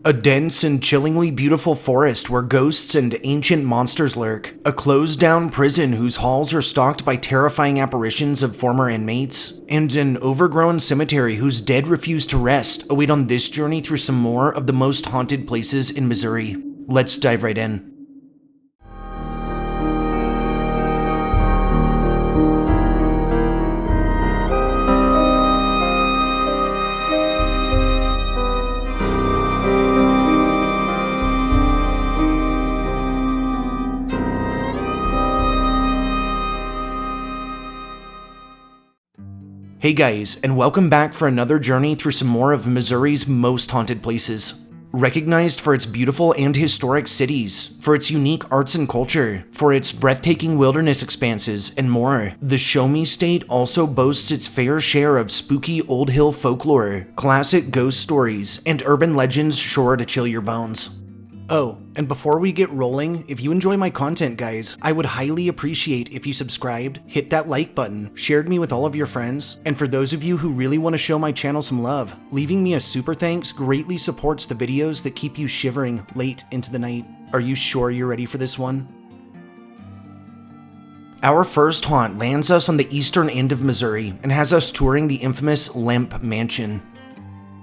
A dense and chillingly beautiful forest where ghosts and ancient monsters lurk. A closed-down prison whose halls are stalked by terrifying apparitions of former inmates. And an overgrown cemetery whose dead refuse to rest await on this journey through some more of the most haunted places in Missouri. Let's dive right in. Hey guys, and welcome back for another journey through some more of Missouri's most haunted places. Recognized for its beautiful and historic cities, for its unique arts and culture, for its breathtaking wilderness expanses, and more, the Show Me State also boasts its fair share of spooky old hill folklore, classic ghost stories, and urban legends sure to chill your bones. Oh, and before we get rolling, if you enjoy my content, guys, I would highly appreciate if you subscribed, hit that like button, shared me with all of your friends, and for those of you who really want to show my channel some love, leaving me a super thanks greatly supports the videos that keep you shivering late into the night. Are you sure you're ready for this one? Our first haunt lands us on the eastern end of Missouri and has us touring the infamous Limp Mansion.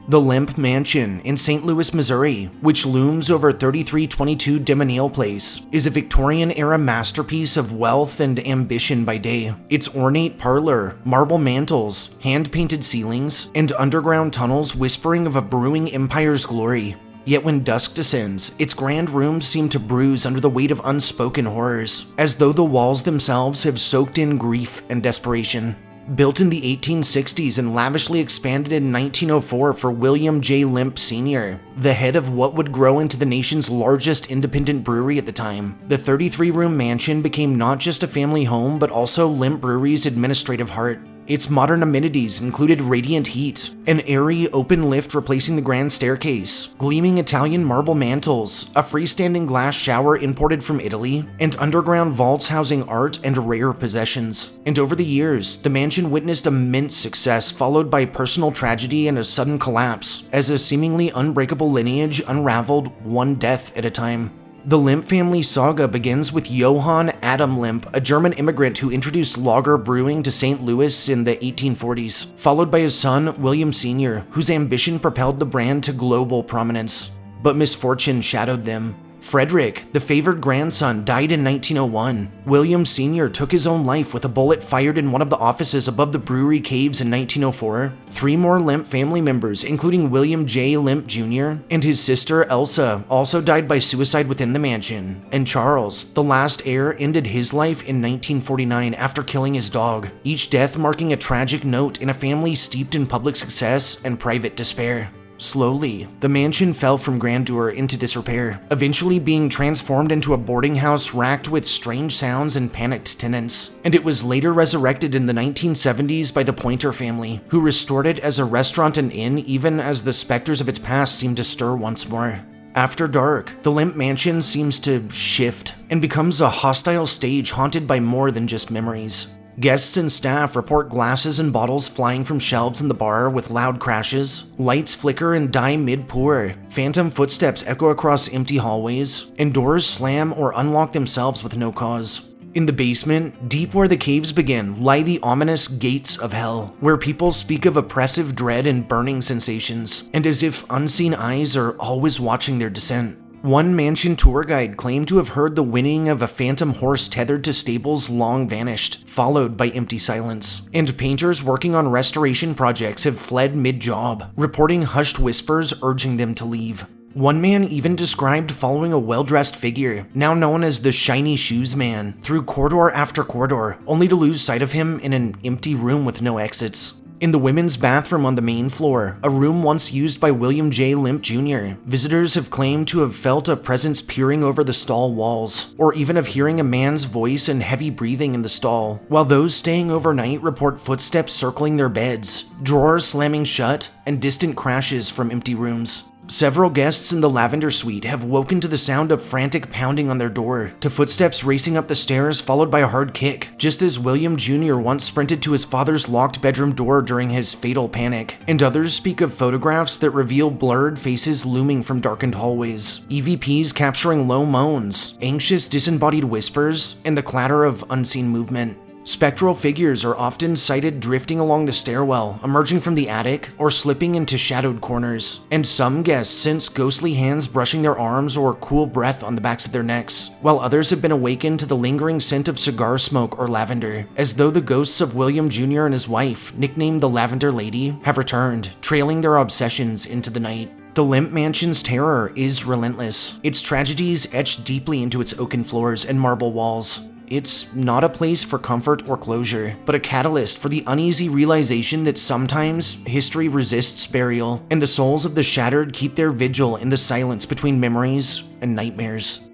The Limp Mansion in St. Louis, Missouri, which looms over 3322 Demonale Place, is a Victorian-era masterpiece of wealth and ambition by day. Its ornate parlor, marble mantels, hand-painted ceilings, and underground tunnels whispering of a brewing empire's glory. Yet when dusk descends, its grand rooms seem to bruise under the weight of unspoken horrors, as though the walls themselves have soaked in grief and desperation. Built in the 1860s and lavishly expanded in 1904 for William J. Limp Sr., the head of what would grow into the nation's largest independent brewery at the time, the 33-room mansion became not just a family home but also Limp Brewery's administrative heart. Its modern amenities included radiant heat, an airy open lift replacing the grand staircase, gleaming Italian marble mantels, a freestanding glass shower imported from Italy, and underground vaults housing art and rare possessions. And over the years, the mansion witnessed immense success followed by personal tragedy and a sudden collapse, as a seemingly unbreakable lineage unraveled one death at a time. The Limp family saga begins with Johann Adam Limp, a German immigrant who introduced lager brewing to St. Louis in the 1840s, followed by his son, William Sr., whose ambition propelled the brand to global prominence. But misfortune shadowed them. Frederick, the favored grandson, died in 1901. William Sr. took his own life with a bullet fired in one of the offices above the brewery caves in 1904. Three more Limp family members, including William J. Limp Jr. and his sister Elsa, also died by suicide within the mansion. And Charles, the last heir, ended his life in 1949 after killing his dog, each death marking a tragic note in a family steeped in public success and private despair. Slowly, the mansion fell from grandeur into disrepair, eventually being transformed into a boarding house racked with strange sounds and panicked tenants. And it was later resurrected in the 1970s by the Pointer family, who restored it as a restaurant and inn even as the specters of its past seemed to stir once more. After dark, the Limp Mansion seems to shift and becomes a hostile stage haunted by more than just memories. Guests and staff report glasses and bottles flying from shelves in the bar with loud crashes, lights flicker and die mid-pour, phantom footsteps echo across empty hallways, and doors slam or unlock themselves with no cause. In the basement, deep where the caves begin, lie the ominous gates of hell, where people speak of oppressive dread and burning sensations, and as if unseen eyes are always watching their descent. One mansion tour guide claimed to have heard the whinnying of a phantom horse tethered to stables long vanished, followed by empty silence. And painters working on restoration projects have fled mid-job, reporting hushed whispers urging them to leave. One man even described following a well-dressed figure, now known as the Shiny Shoes Man, through corridor after corridor, only to lose sight of him in an empty room with no exits. In the women's bathroom on the main floor, a room once used by William J. Limp Jr., visitors have claimed to have felt a presence peering over the stall walls, or even of hearing a man's voice and heavy breathing in the stall, while those staying overnight report footsteps circling their beds, drawers slamming shut, and distant crashes from empty rooms. Several guests in the Lavender Suite have woken to the sound of frantic pounding on their door, to footsteps racing up the stairs followed by a hard kick, just as William Jr. once sprinted to his father's locked bedroom door during his fatal panic. And others speak of photographs that reveal blurred faces looming from darkened hallways, EVPs capturing low moans, anxious disembodied whispers, and the clatter of unseen movement. Spectral figures are often sighted drifting along the stairwell, emerging from the attic, or slipping into shadowed corners. And some guests sense ghostly hands brushing their arms or cool breath on the backs of their necks, while others have been awakened to the lingering scent of cigar smoke or lavender, as though the ghosts of William Jr. and his wife, nicknamed the Lavender Lady, have returned, trailing their obsessions into the night. The Limp Mansion's terror is relentless, its tragedies etched deeply into its oaken floors and marble walls. It's not a place for comfort or closure, but a catalyst for the uneasy realization that sometimes history resists burial, and the souls of the shattered keep their vigil in the silence between memories and nightmares.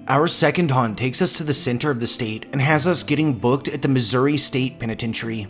Our second haunt takes us to the center of the state and has us getting booked at the Missouri State Penitentiary.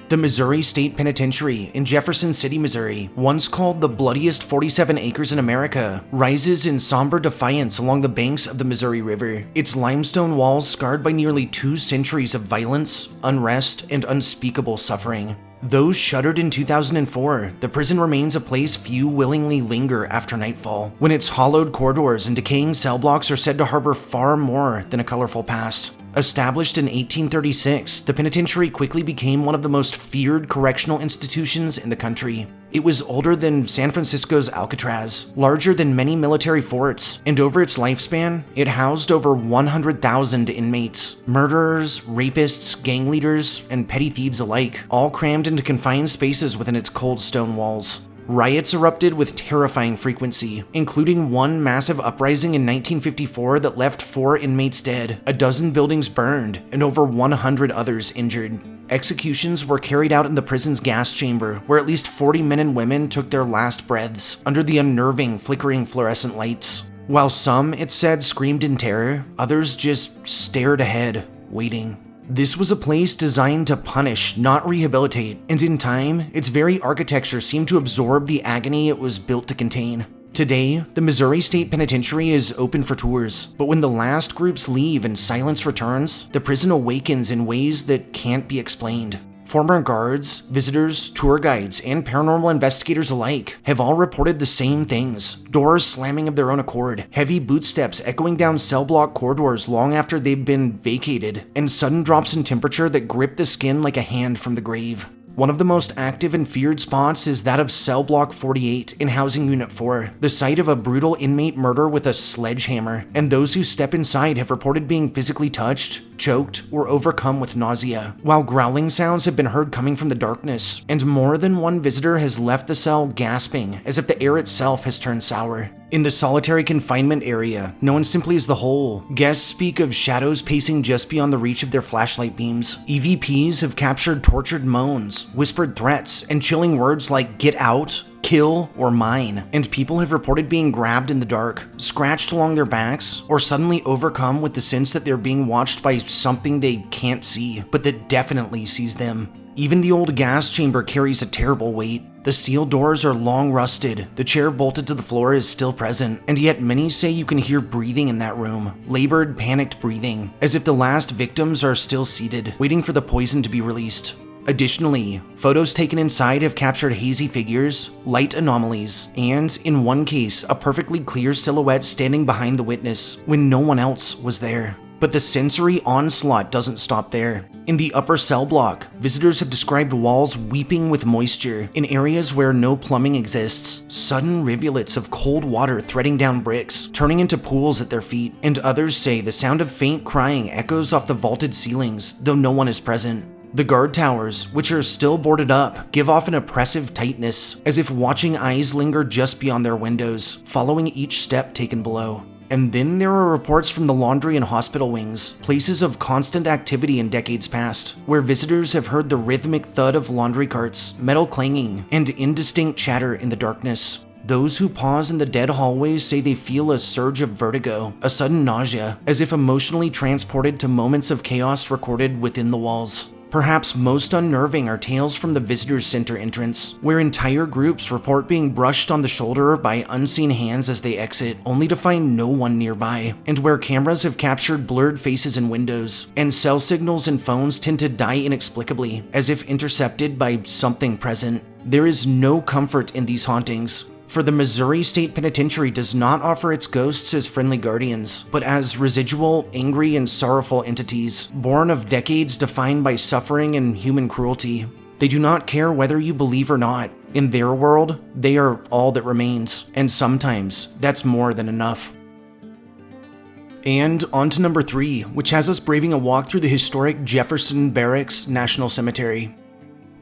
The Missouri State Penitentiary in Jefferson City, Missouri, once called the bloodiest 47 acres in America, rises in somber defiance along the banks of the Missouri River, its limestone walls scarred by nearly 2 centuries of violence, unrest, and unspeakable suffering. Though shuttered in 2004, the prison remains a place few willingly linger after nightfall, when its hollowed corridors and decaying cell blocks are said to harbor far more than a colorful past. Established in 1836, the penitentiary quickly became one of the most feared correctional institutions in the country. It was older than San Francisco's Alcatraz, larger than many military forts, and over its lifespan, it housed over 100,000 inmates, murderers, rapists, gang leaders, and petty thieves alike, all crammed into confined spaces within its cold stone walls. Riots erupted with terrifying frequency, including one massive uprising in 1954 that left 4 inmates dead, a dozen buildings burned, and over 100 others injured. Executions were carried out in the prison's gas chamber, where at least 40 men and women took their last breaths under the unnerving, flickering fluorescent lights. While some, it said, screamed in terror, others just stared ahead, waiting. This was a place designed to punish, not rehabilitate, and in time, its very architecture seemed to absorb the agony it was built to contain. Today, the Missouri State Penitentiary is open for tours, but when the last groups leave and silence returns, the prison awakens in ways that can't be explained. Former guards, visitors, tour guides, and paranormal investigators alike have all reported the same things. Doors slamming of their own accord, heavy bootsteps echoing down cell block corridors long after they've been vacated, and sudden drops in temperature that grip the skin like a hand from the grave. One of the most active and feared spots is that of Cell Block 48 in Housing Unit 4, the site of a brutal inmate murder with a sledgehammer, and those who step inside have reported being physically touched, choked, or overcome with nausea, while growling sounds have been heard coming from the darkness, and more than one visitor has left the cell gasping as if the air itself has turned sour. In the solitary confinement area, known simply as the Hole, guests speak of shadows pacing just beyond the reach of their flashlight beams. EVPs have captured tortured moans, whispered threats, and chilling words like "get out," "kill," or "mine," and people have reported being grabbed in the dark, scratched along their backs, or suddenly overcome with the sense that they're being watched by something they can't see, but that definitely sees them. Even the old gas chamber carries a terrible weight. The steel doors are long rusted, the chair bolted to the floor is still present, and yet many say you can hear breathing in that room, labored, panicked breathing, as if the last victims are still seated, waiting for the poison to be released. Additionally, photos taken inside have captured hazy figures, light anomalies, and, in one case, a perfectly clear silhouette standing behind the witness when no one else was there. But the sensory onslaught doesn't stop there. In the upper cell block, visitors have described walls weeping with moisture in areas where no plumbing exists, sudden rivulets of cold water threading down bricks, turning into pools at their feet, and others say the sound of faint crying echoes off the vaulted ceilings, though no one is present. The guard towers, which are still boarded up, give off an oppressive tightness, as if watching eyes linger just beyond their windows, following each step taken below. And then there are reports from the laundry and hospital wings, places of constant activity in decades past, where visitors have heard the rhythmic thud of laundry carts, metal clanging, and indistinct chatter in the darkness. Those who pause in the dead hallways say they feel a surge of vertigo, a sudden nausea, as if emotionally transported to moments of chaos recorded within the walls. Perhaps most unnerving are tales from the Visitors Center entrance, where entire groups report being brushed on the shoulder by unseen hands as they exit, only to find no one nearby, and where cameras have captured blurred faces in windows, and cell signals and phones tend to die inexplicably, as if intercepted by something present. There is no comfort in these hauntings, for the Missouri State Penitentiary does not offer its ghosts as friendly guardians, but as residual, angry, and sorrowful entities, born of decades defined by suffering and human cruelty. They do not care whether you believe or not. In their world, they are all that remains, and sometimes that's more than enough. And on to number 3, which has us braving a walk through the historic Jefferson Barracks National Cemetery.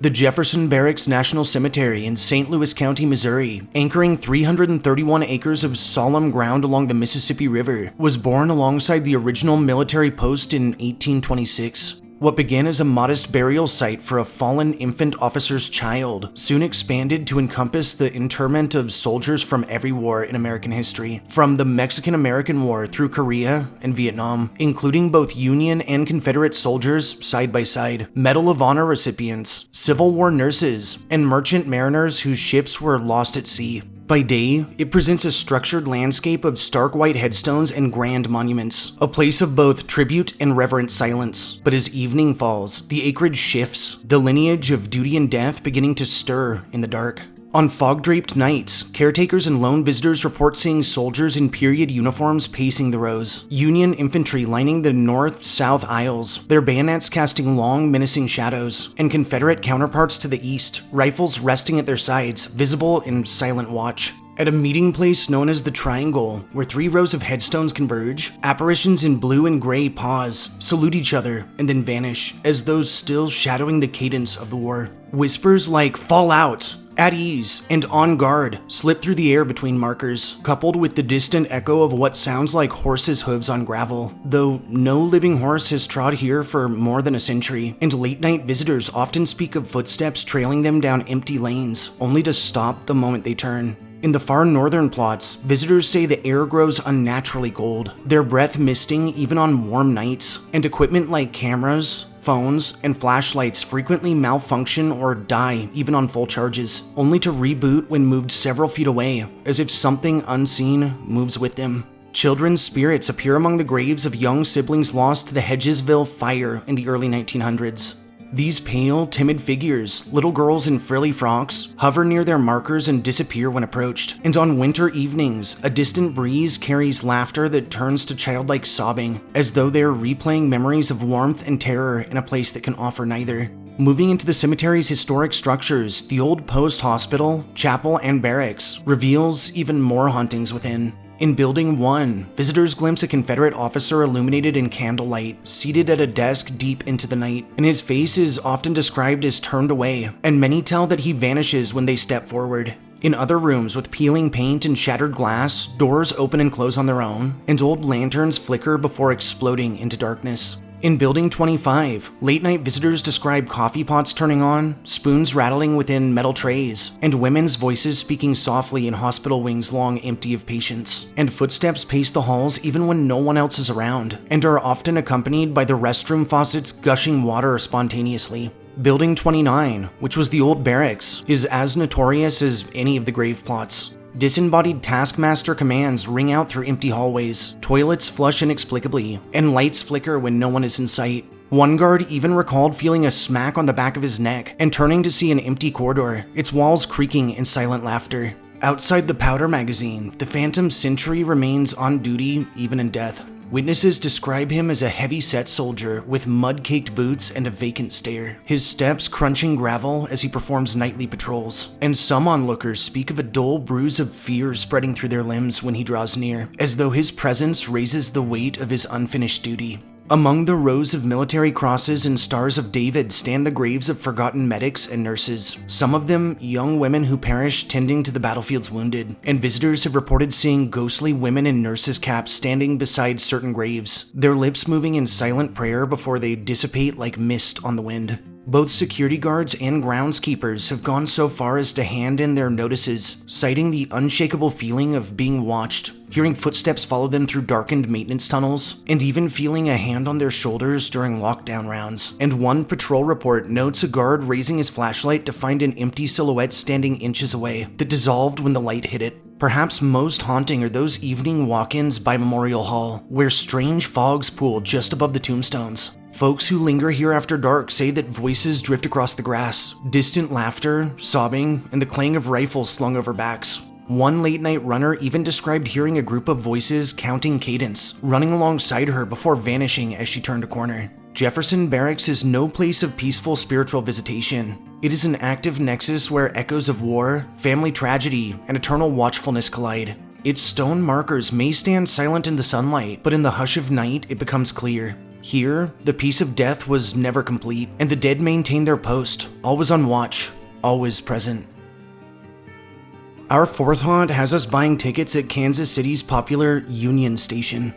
The Jefferson Barracks National Cemetery in St. Louis County, Missouri, anchoring 331 acres of solemn ground along the Mississippi River, was born alongside the original military post in 1826. What began as a modest burial site for a fallen infant officer's child soon expanded to encompass the interment of soldiers from every war in American history, from the Mexican-American War through Korea and Vietnam, including both Union and Confederate soldiers side by side, Medal of Honor recipients, Civil War nurses, and merchant mariners whose ships were lost at sea. By day, it presents a structured landscape of stark white headstones and grand monuments, a place of both tribute and reverent silence. But as evening falls, the acreage shifts, the lineage of duty and death beginning to stir in the dark. On fog-draped nights, caretakers and lone visitors report seeing soldiers in period uniforms pacing the rows, Union infantry lining the north-south aisles, their bayonets casting long, menacing shadows, and Confederate counterparts to the east, rifles resting at their sides, visible in silent watch. At a meeting place known as the Triangle, where 3 rows of headstones converge, apparitions in blue and gray pause, salute each other, and then vanish, as those still shadowing the cadence of the war. Whispers like "fall out," "at ease," and "on guard" slip through the air between markers, coupled with the distant echo of what sounds like horses' hooves on gravel, though no living horse has trod here for more than a century, and late-night visitors often speak of footsteps trailing them down empty lanes, only to stop the moment they turn. In the far northern plots, visitors say the air grows unnaturally cold, their breath misting even on warm nights, and equipment like cameras, phones, and flashlights frequently malfunction or die even on full charges, only to reboot when moved several feet away, as if something unseen moves with them. Children's spirits appear among the graves of young siblings lost to the Hedgesville fire in the early 1900s. These pale, timid figures, little girls in frilly frocks, hover near their markers and disappear when approached. And on winter evenings, a distant breeze carries laughter that turns to childlike sobbing, as though they are replaying memories of warmth and terror in a place that can offer neither. Moving into the cemetery's historic structures, the old post hospital, chapel, and barracks reveals even more hauntings within. In Building 1, visitors glimpse a Confederate officer illuminated in candlelight, seated at a desk deep into the night, and his face is often described as turned away, and many tell that he vanishes when they step forward. In other rooms with peeling paint and shattered glass, doors open and close on their own, and old lanterns flicker before exploding into darkness. In Building 25, late-night visitors describe coffee pots turning on, spoons rattling within metal trays, and women's voices speaking softly in hospital wings long empty of patients. And footsteps pace the halls even when no one else is around, and are often accompanied by the restroom faucets gushing water spontaneously. Building 29, which was the old barracks, is as notorious as any of the grave plots. Disembodied taskmaster commands ring out through empty hallways, toilets flush inexplicably, and lights flicker when no one is in sight. One guard even recalled feeling a smack on the back of his neck and turning to see an empty corridor, its walls creaking in silent laughter. Outside the powder magazine, the phantom sentry remains on duty even in death. Witnesses describe him as a heavy-set soldier with mud-caked boots and a vacant stare, his steps crunching gravel as he performs nightly patrols. And some onlookers speak of a dull bruise of fear spreading through their limbs when he draws near, as though his presence raises the weight of his unfinished duty. Among the rows of military crosses and stars of David stand the graves of forgotten medics and nurses, some of them young women who perished tending to the battlefield's wounded, and visitors have reported seeing ghostly women in nurses' caps standing beside certain graves, their lips moving in silent prayer before they dissipate like mist on the wind. Both security guards and groundskeepers have gone so far as to hand in their notices, citing the unshakable feeling of being watched, hearing footsteps follow them through darkened maintenance tunnels, and even feeling a hand on their shoulders during lockdown rounds. And one patrol report notes a guard raising his flashlight to find an empty silhouette standing inches away that dissolved when the light hit it. Perhaps most haunting are those evening walk-ins by Memorial Hall, where strange fogs pool just above the tombstones. Folks who linger here after dark say that voices drift across the grass, distant laughter, sobbing, and the clang of rifles slung over backs. One late-night runner even described hearing a group of voices counting cadence, running alongside her before vanishing as she turned a corner. Jefferson Barracks is no place of peaceful spiritual visitation. It is an active nexus where echoes of war, family tragedy, and eternal watchfulness collide. Its stone markers may stand silent in the sunlight, but in the hush of night it becomes clear. Here, the peace of death was never complete, and the dead maintained their post, always on watch, always present. Our fourth haunt has us buying tickets at Kansas City's popular Union Station.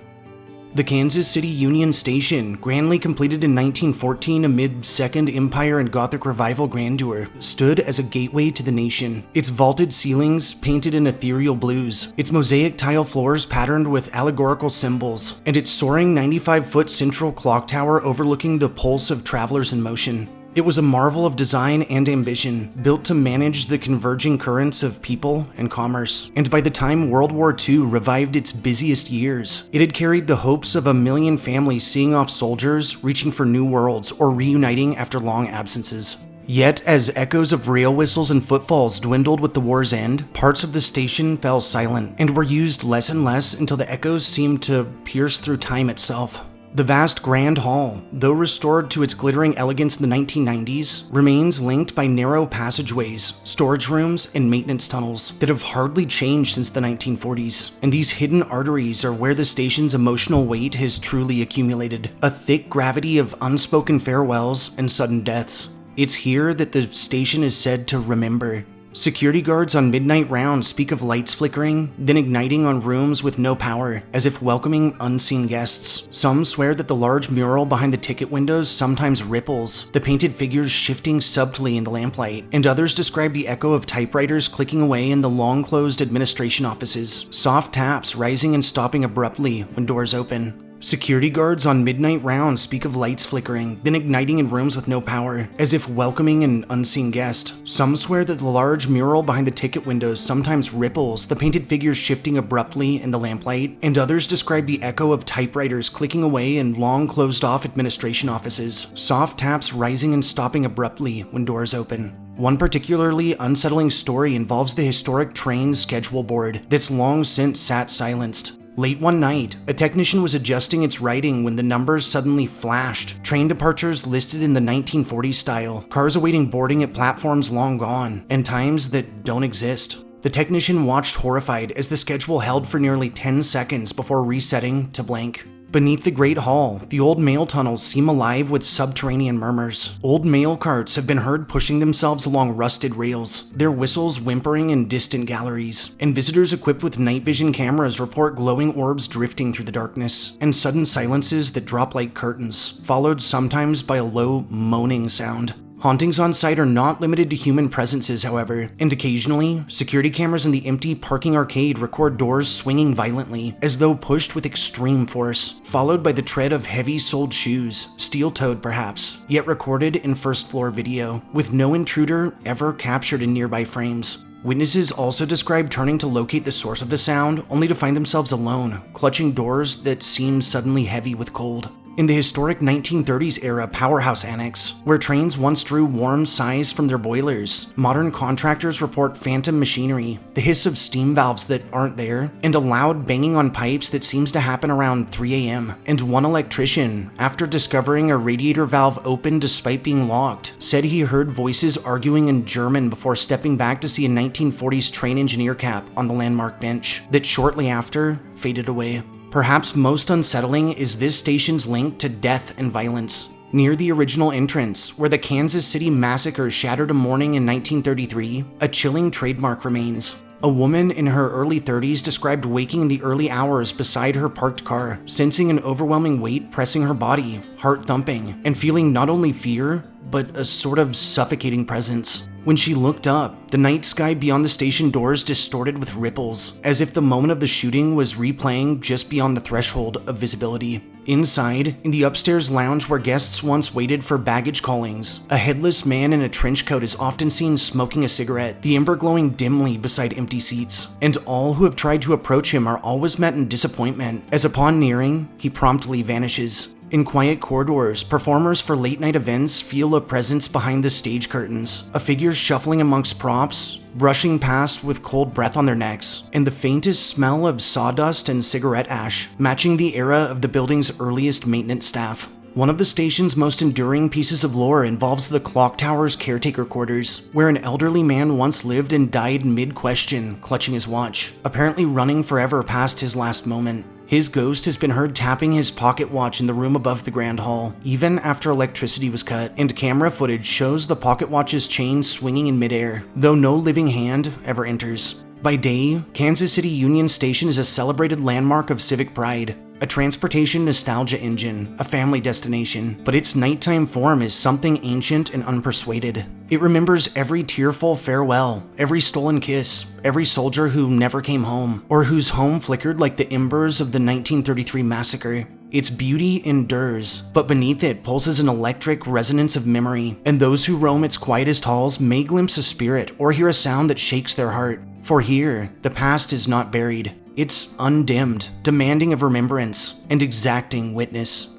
The Kansas City Union Station, grandly completed in 1914 amid Second Empire and Gothic Revival grandeur, stood as a gateway to the nation. Its vaulted ceilings painted in ethereal blues, its mosaic tile floors patterned with allegorical symbols, and its soaring 95-foot central clock tower overlooking the pulse of travelers in motion. It was a marvel of design and ambition, built to manage the converging currents of people and commerce. And by the time World War II revived its busiest years, it had carried the hopes of 1 million families seeing off soldiers, reaching for new worlds, or reuniting after long absences. Yet, as echoes of rail whistles and footfalls dwindled with the war's end, parts of the station fell silent and were used less and less until the echoes seemed to pierce through time itself. The vast Grand Hall, though restored to its glittering elegance in the 1990s, remains linked by narrow passageways, storage rooms, and maintenance tunnels that have hardly changed since the 1940s. And these hidden arteries are where the station's emotional weight has truly accumulated, a thick gravity of unspoken farewells and sudden deaths. It's here that the station is said to remember. Security guards on midnight rounds speak of lights flickering, then igniting on rooms with no power, as if welcoming unseen guests. Some swear that the large mural behind the ticket windows sometimes ripples, the painted figures shifting subtly in the lamplight, and others describe the echo of typewriters clicking away in the long-closed administration offices, soft taps rising and stopping abruptly when doors open. Security guards on midnight rounds speak of lights flickering, then igniting in rooms with no power, as if welcoming an unseen guest. Some swear that the large mural behind the ticket windows sometimes ripples, the painted figures shifting abruptly in the lamplight, and others describe the echo of typewriters clicking away in long closed-off administration offices, soft taps rising and stopping abruptly when doors open. One particularly unsettling story involves the historic train schedule board that's long since sat silenced. Late one night, a technician was adjusting its writing when the numbers suddenly flashed. Train departures listed in the 1940s style, cars awaiting boarding at platforms long gone, and times that don't exist. The technician watched horrified as the schedule held for nearly 10 seconds before resetting to blank. Beneath the Great Hall, the old mail tunnels seem alive with subterranean murmurs. Old mail carts have been heard pushing themselves along rusted rails, their whistles whimpering in distant galleries, and visitors equipped with night vision cameras report glowing orbs drifting through the darkness, and sudden silences that drop like curtains, followed sometimes by a low, moaning sound. Hauntings on site are not limited to human presences, however, and occasionally, security cameras in the empty parking arcade record doors swinging violently, as though pushed with extreme force, followed by the tread of heavy-soled shoes, steel-toed perhaps, yet recorded in first-floor video, with no intruder ever captured in nearby frames. Witnesses also describe turning to locate the source of the sound, only to find themselves alone, clutching doors that seem suddenly heavy with cold. In the historic 1930s era powerhouse annex, where trains once drew warm sighs from their boilers, modern contractors report phantom machinery, the hiss of steam valves that aren't there, and a loud banging on pipes that seems to happen around 3 a.m. And one electrician, after discovering a radiator valve open despite being locked, said he heard voices arguing in German before stepping back to see a 1940s train engineer cap on the landmark bench, that shortly after faded away. Perhaps most unsettling is this station's link to death and violence. Near the original entrance, where the Kansas City Massacre shattered a morning in 1933, a chilling trademark remains. A woman in her early 30s described waking in the early hours beside her parked car, sensing an overwhelming weight pressing her body, heart thumping, and feeling not only fear, but a sort of suffocating presence. When she looked up, the night sky beyond the station doors distorted with ripples, as if the moment of the shooting was replaying just beyond the threshold of visibility. Inside, in the upstairs lounge where guests once waited for baggage callings, a headless man in a trench coat is often seen smoking a cigarette, the ember glowing dimly beside empty seats. And all who have tried to approach him are always met in disappointment, as upon nearing, he promptly vanishes. In quiet corridors, performers for late-night events feel a presence behind the stage curtains, a figure shuffling amongst props, brushing past with cold breath on their necks, and the faintest smell of sawdust and cigarette ash, matching the era of the building's earliest maintenance staff. One of the station's most enduring pieces of lore involves the clock tower's caretaker quarters, where an elderly man once lived and died mid-question, clutching his watch, apparently running forever past his last moment. His ghost has been heard tapping his pocket watch in the room above the Grand Hall, even after electricity was cut, and camera footage shows the pocket watch's chain swinging in midair, though no living hand ever enters. By day, Kansas City Union Station is a celebrated landmark of civic pride, a transportation nostalgia engine, a family destination, but its nighttime form is something ancient and unpersuaded. It remembers every tearful farewell, every stolen kiss, every soldier who never came home, or whose home flickered like the embers of the 1933 massacre. Its beauty endures, but beneath it pulses an electric resonance of memory, and those who roam its quietest halls may glimpse a spirit or hear a sound that shakes their heart. For here, the past is not buried. It's undimmed, demanding of remembrance, and exacting witness.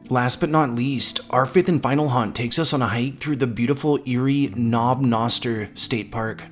Last but not least, our fifth and final hunt takes us on a hike through the beautiful, eerie Noster State Park.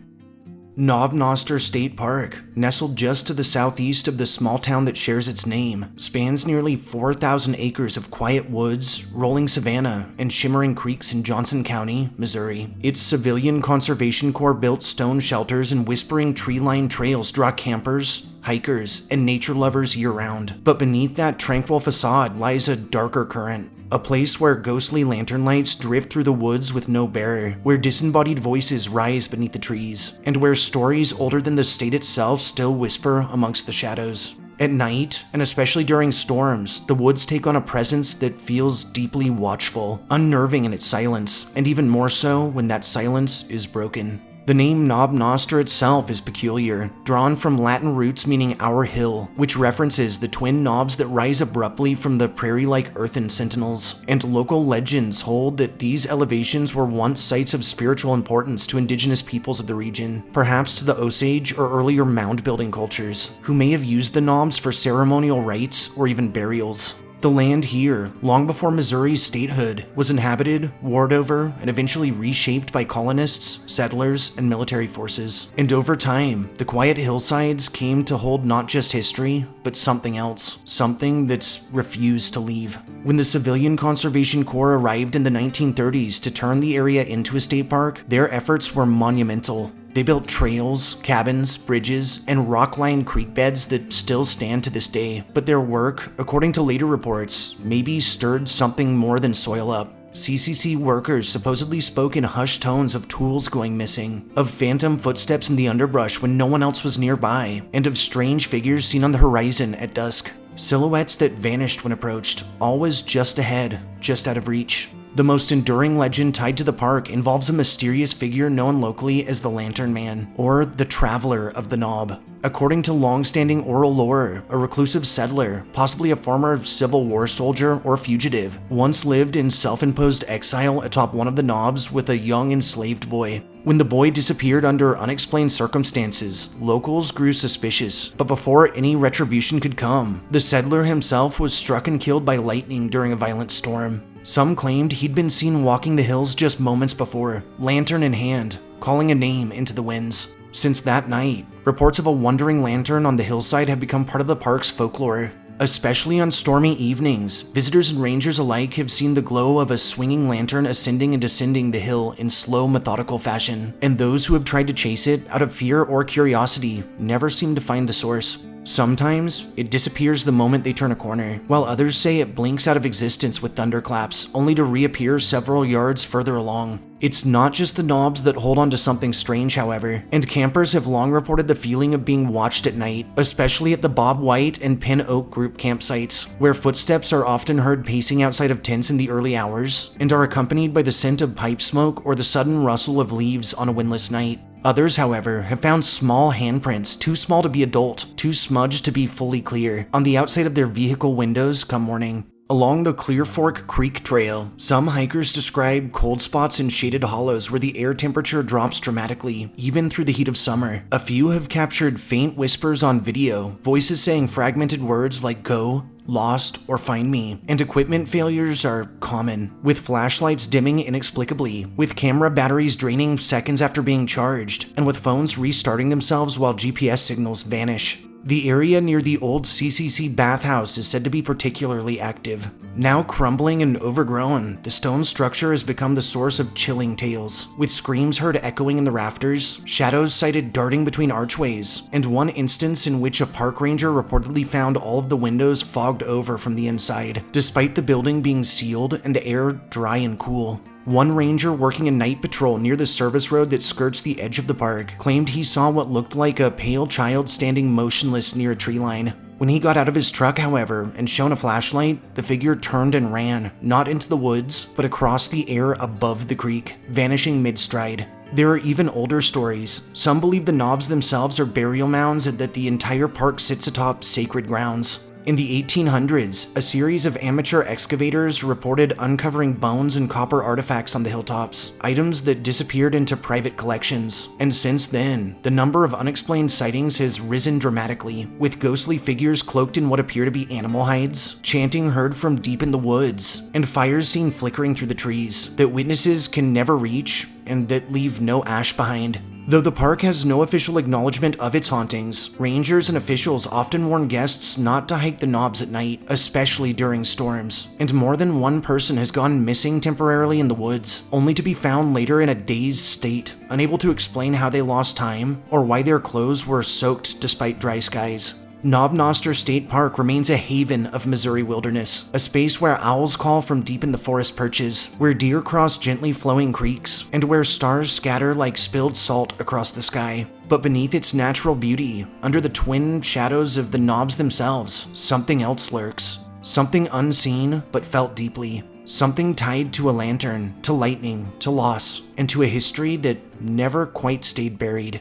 Noster State Park, nestled just to the southeast of the small town that shares its name, spans nearly 4,000 acres of quiet woods, rolling savanna, and shimmering creeks in Johnson County, Missouri. Its Civilian Conservation Corps built stone shelters and whispering tree-lined trails draw campers, hikers, and nature lovers year-round. But beneath that tranquil facade lies a darker current. A place where ghostly lantern lights drift through the woods with no bearer, where disembodied voices rise beneath the trees, and where stories older than the state itself still whisper amongst the shadows. At night, and especially during storms, the woods take on a presence that feels deeply watchful, unnerving in its silence, and even more so when that silence is broken. The name Noster itself is peculiar, drawn from Latin roots meaning our hill, which references the twin knobs that rise abruptly from the prairie-like earthen sentinels, and local legends hold that these elevations were once sites of spiritual importance to indigenous peoples of the region, perhaps to the Osage or earlier mound-building cultures, who may have used the knobs for ceremonial rites or even burials. The land here, long before Missouri's statehood, was inhabited, warred over, and eventually reshaped by colonists, settlers, and military forces. And over time, the quiet hillsides came to hold not just history, but something else, something that's refused to leave. When the Civilian Conservation Corps arrived in the 1930s to turn the area into a state park, their efforts were monumental. They built trails, cabins, bridges, and rock-lined creek beds that still stand to this day, but their work, according to later reports, maybe stirred something more than soil up. CCC workers supposedly spoke in hushed tones of tools going missing, of phantom footsteps in the underbrush when no one else was nearby, and of strange figures seen on the horizon at dusk. Silhouettes that vanished when approached, always just ahead, just out of reach. The most enduring legend tied to the park involves a mysterious figure known locally as the Lantern Man, or the Traveler of the Knob. According to long-standing oral lore, a reclusive settler, possibly a former Civil War soldier or fugitive, once lived in self-imposed exile atop one of the knobs with a young enslaved boy. When the boy disappeared under unexplained circumstances, locals grew suspicious, but before any retribution could come, the settler himself was struck and killed by lightning during a violent storm. Some claimed he'd been seen walking the hills just moments before, lantern in hand, calling a name into the winds. Since that night, reports of a wandering lantern on the hillside have become part of the park's folklore. Especially on stormy evenings, visitors and rangers alike have seen the glow of a swinging lantern ascending and descending the hill in slow, methodical fashion, and those who have tried to chase it out of fear or curiosity never seem to find the source. Sometimes, it disappears the moment they turn a corner, while others say it blinks out of existence with thunderclaps, only to reappear several yards further along. It's not just the knobs that hold on to something strange, however, and campers have long reported the feeling of being watched at night, especially at the Bob White and Pin Oak group campsites, where footsteps are often heard pacing outside of tents in the early hours, and are accompanied by the scent of pipe smoke or the sudden rustle of leaves on a windless night. Others, however, have found small handprints, too small to be adult, too smudged to be fully clear, on the outside of their vehicle windows come morning. Along the Clear Fork Creek Trail, some hikers describe cold spots in shaded hollows where the air temperature drops dramatically, even through the heat of summer. A few have captured faint whispers on video, voices saying fragmented words like go, lost, or find me, and equipment failures are common, with flashlights dimming inexplicably, with camera batteries draining seconds after being charged, and with phones restarting themselves while GPS signals vanish. The area near the old CCC bathhouse is said to be particularly active. Now crumbling and overgrown, the stone structure has become the source of chilling tales, with screams heard echoing in the rafters, shadows sighted darting between archways, and one instance in which a park ranger reportedly found all of the windows fogged over from the inside, despite the building being sealed and the air dry and cool. One ranger working a night patrol near the service road that skirts the edge of the park claimed he saw what looked like a pale child standing motionless near a tree line. When he got out of his truck, however, and shone a flashlight, the figure turned and ran, not into the woods, but across the air above the creek, vanishing mid-stride. There are even older stories. Some believe the knobs themselves are burial mounds and that the entire park sits atop sacred grounds. In the 1800s, a series of amateur excavators reported uncovering bones and copper artifacts on the hilltops, items that disappeared into private collections. And since then, the number of unexplained sightings has risen dramatically, with ghostly figures cloaked in what appear to be animal hides, chanting heard from deep in the woods, and fires seen flickering through the trees that witnesses can never reach and that leave no ash behind. Though the park has no official acknowledgement of its hauntings, rangers and officials often warn guests not to hike the knobs at night, especially during storms, and more than one person has gone missing temporarily in the woods, only to be found later in a dazed state, unable to explain how they lost time or why their clothes were soaked despite dry skies. Noster State Park remains a haven of Missouri wilderness, a space where owls call from deep in the forest perches, where deer cross gently flowing creeks, and where stars scatter like spilled salt across the sky. But beneath its natural beauty, under the twin shadows of the knobs themselves, something else lurks. Something unseen but felt deeply. Something tied to a lantern, to lightning, to loss, and to a history that never quite stayed buried.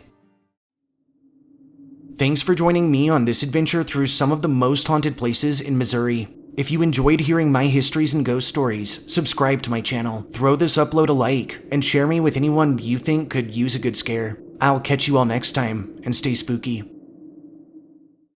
Thanks for joining me on this adventure through some of the most haunted places in Missouri. If you enjoyed hearing my histories and ghost stories, subscribe to my channel, throw this upload a like, and share me with anyone you think could use a good scare. I'll catch you all next time, and stay spooky.